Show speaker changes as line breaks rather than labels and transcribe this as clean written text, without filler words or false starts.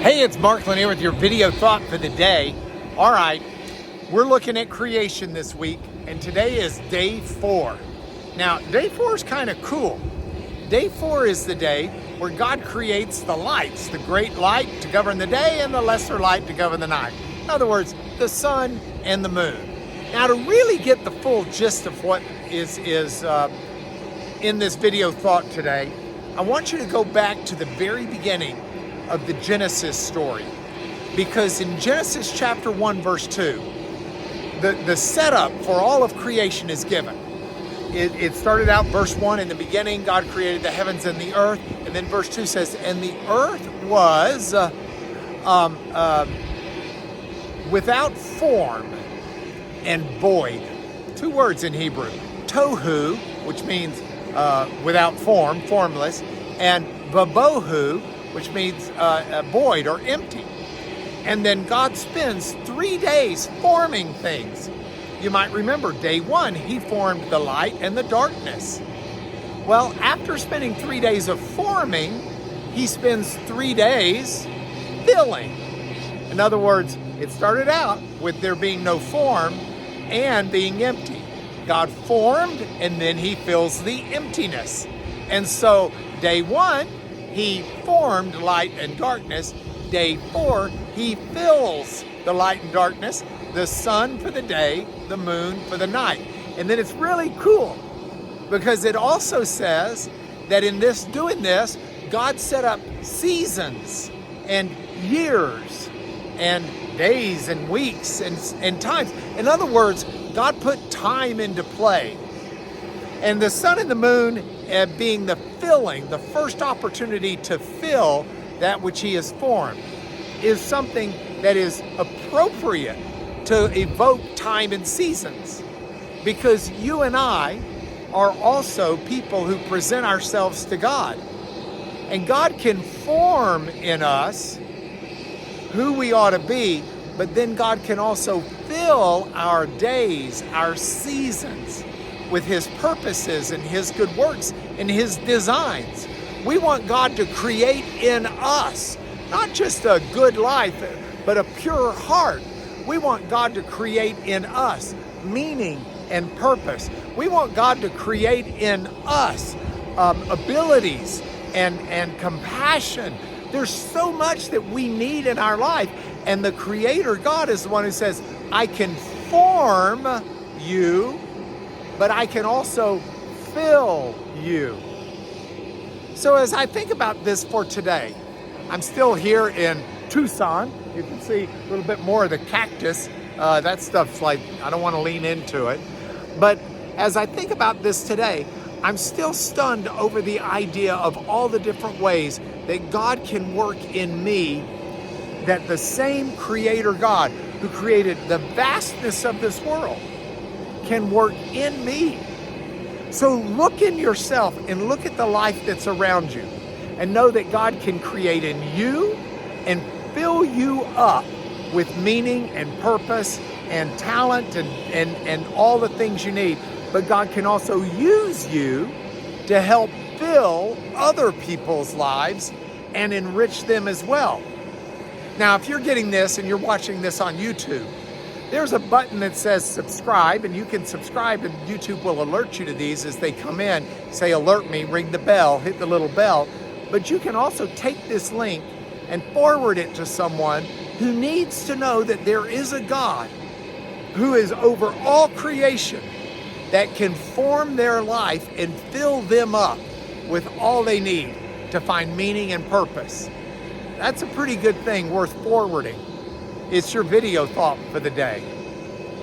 Hey, it's Mark Lanier with your video thought for the day. All right, we're looking at creation this week, and today is day 4. Now, day 4 is kind of cool. Day 4 is the day where God creates the lights, the great light to govern the day and the lesser light to govern the night. In other words, the sun and the moon. Now, to really get the full gist of what is in this video thought today, I want you to go back to the very beginning of the Genesis story. Because in Genesis chapter 1, verse 2, the setup for all of creation is given. It started out, verse 1, in the beginning, God created the heavens and the earth. And then verse 2 says, and the earth was without form and void. 2 words in Hebrew. Tohu, which means without form, formless, and vabohu, which means void or empty. And then God spends 3 days forming things. You might remember day 1, he formed the light and the darkness. Well, after spending 3 days of forming, he spends 3 days filling. In other words, it started out with there being no form and being empty. God formed, and then he fills the emptiness. And so day 1, he formed light and darkness. Day 4, he fills the light and darkness, the sun for the day, the moon for the night. And then it's really cool because it also says that in doing this, God set up seasons and years and days and weeks and times. In other words, God put time into play. And the sun and the moon being the filling, the first opportunity to fill that which he has formed, is something that is appropriate to evoke time and seasons. Because you and I are also people who present ourselves to God. And God can form in us who we ought to be, but then God can also fill our days, our seasons, with his purposes and his good works and his designs. We want God to create in us, not just a good life, but a pure heart. We want God to create in us meaning and purpose. We want God to create in us abilities and compassion. There's so much that we need in our life, and the Creator God is the one who says, I can form you, but I can also fill you. So as I think about this for today, I'm still here in Tucson. You can see a little bit more of the cactus. That stuff's like, I don't want to lean into it. But as I think about this today, I'm still stunned over the idea of all the different ways that God can work in me, that the same Creator God who created the vastness of this world can work in me. So look in yourself and look at the life that's around you and know that God can create in you and fill you up with meaning and purpose and talent and all the things you need. But God can also use you to help fill other people's lives and enrich them as well. Now, if you're getting this and you're watching this on YouTube, there's a button that says subscribe, and you can subscribe and YouTube will alert you to these as they come in. Say, alert me, ring the bell, hit the little bell. But you can also take this link and forward it to someone who needs to know that there is a God who is over all creation that can form their life and fill them up with all they need to find meaning and purpose. That's a pretty good thing worth forwarding. It's your video thought for the day.